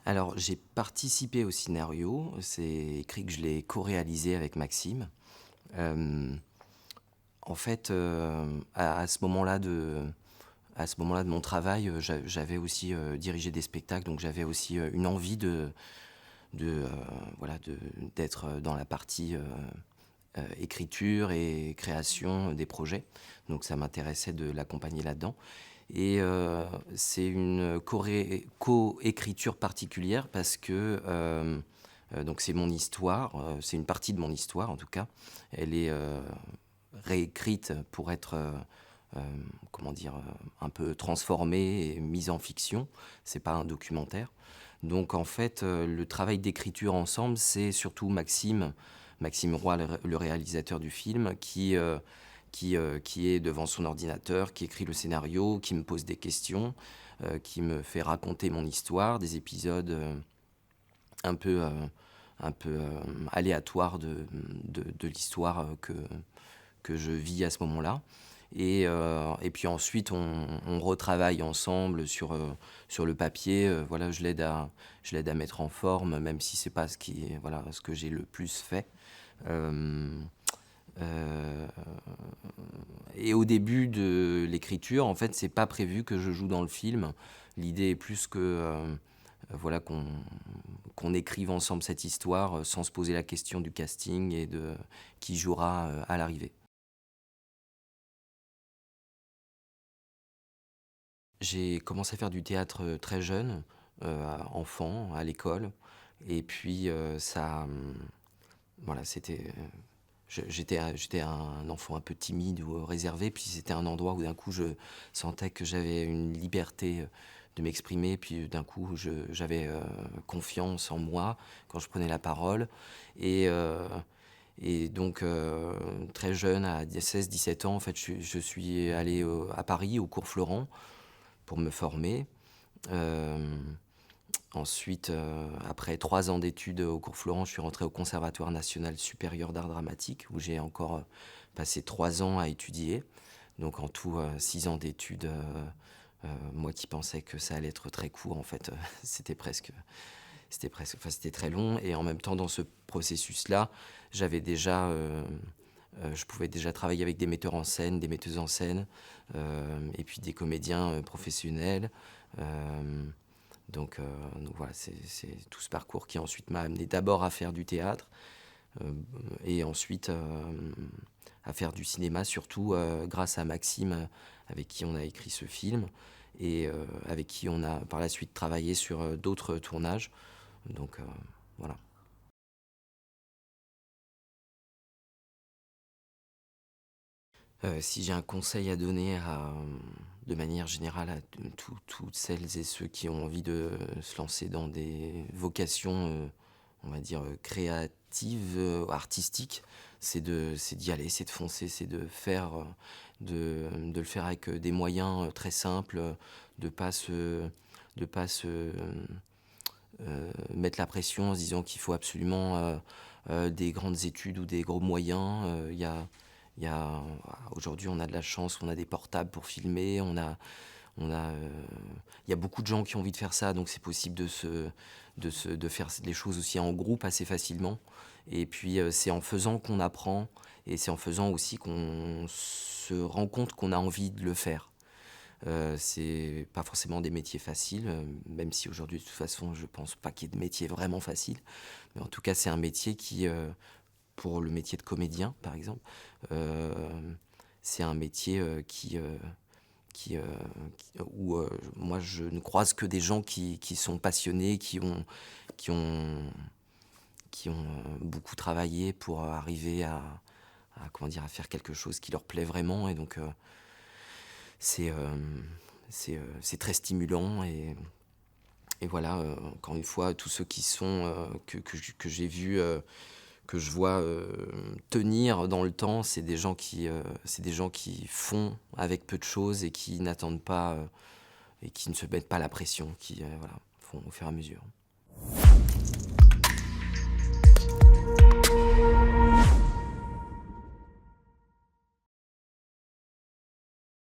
Alors, j'ai participé au scénario, c'est écrit que je l'ai co-réalisé avec Maxime. Hem, En fait, à ce moment-là de mon travail, j'avais aussi, dirigé des spectacles, donc j'avais aussi, une envie de, voilà, d'être dans la partie, écriture et création des projets. Donc ça m'intéressait de l'accompagner là-dedans et c'est une coécriture particulière parce que, donc c'est mon histoire, c'est une partie de mon histoire en tout cas. Elle est, réécrite pour être, comment dire? Un peu transformée et mise en fiction. C'est pas un documentaire. Donc en fait, le travail d'écriture ensemble, c'est surtout Maxime Roy, le réalisateur du film, qui est devant son ordinateur, qui écrit le scénario, qui me pose des questions, qui me fait raconter mon histoire, des épisodes, un peu, aléatoires de l'histoire, que je vis à ce moment-là. Et puis ensuite, on retravaille ensemble sur le papier. Voilà, je l'aide à mettre en forme, même si c'est pas voilà, ce que j'ai le plus fait. Euh, euh, et au début de l'écriture, en fait, c'est pas prévu que je joue dans le film. L'idée est plus que voilà qu'on écrive ensemble cette histoire sans se poser la question du casting et de qui jouera à l'arrivée. J'ai commencé à faire du théâtre très jeune, enfant, à l'école. Et puis voilà, j'étais un enfant un peu timide ou réservé. Puis c'était un endroit où d'un coup je sentais que j'avais une liberté de m'exprimer. Puis d'un coup j'avais confiance en moi quand je prenais la parole. Et, euh, et donc très jeune, à 16-17 ans, en fait, je suis allé à Paris, au cours Florent, pour me former. Euh, Ensuite, après 3 ans d'études au cours Florent, je suis rentré au Conservatoire national supérieur d'art dramatique, où j'ai encore passé 3 ans à étudier. Donc en tout, 6 ans d'études. Moi qui pensais que ça allait être très court, en fait, enfin, c'était très long. Et en même temps, dans ce processus-là, je pouvais déjà travailler avec des metteurs en scène, des metteuses en scène, et puis des comédiens professionnels. Euh, donc voilà, c'est tout ce parcours qui ensuite m'a amené d'abord à faire du théâtre et ensuite à faire du cinéma, surtout grâce à Maxime, avec qui on a écrit ce film et avec qui on a par la suite travaillé sur d'autres tournages. Donc voilà. Si j'ai un conseil à donner de manière générale à toutes celles et ceux qui ont envie de se lancer dans des vocations, on va dire, créatives, artistiques, c'est d'y aller, c'est de foncer, c'est de faire, de le faire avec des moyens très simples, de pas se, de pas se mettre la pression en se disant qu'il faut absolument des grandes études ou des gros moyens. Il y a, aujourd'hui, on a de la chance, on a des portables pour filmer, il y a beaucoup de gens qui ont envie de faire ça, donc c'est possible de faire les choses aussi en groupe assez facilement. Et puis c'est en faisant qu'on apprend, et c'est en faisant aussi qu'on se rend compte qu'on a envie de le faire. C'est pas forcément des métiers faciles, même si aujourd'hui, de toute façon, je pense pas qu'il y ait de métier vraiment facile. Mais en tout cas, c'est un métier qui, pour le métier de comédien, par exemple, euh, c'est un métier qui, où moi, je ne croise que des gens qui sont passionnés, qui ont, qui ont beaucoup travaillé pour arriver comment dire, à faire quelque chose qui leur plaît vraiment. Et donc, c'est c'est très stimulant et voilà, encore une fois, tous ceux qui sont que j'ai vus, que je vois tenir dans le temps, c'est des gens qui font avec peu de choses et qui n'attendent pas et qui ne se mettent pas la pression, qui voilà, font au fur et à mesure.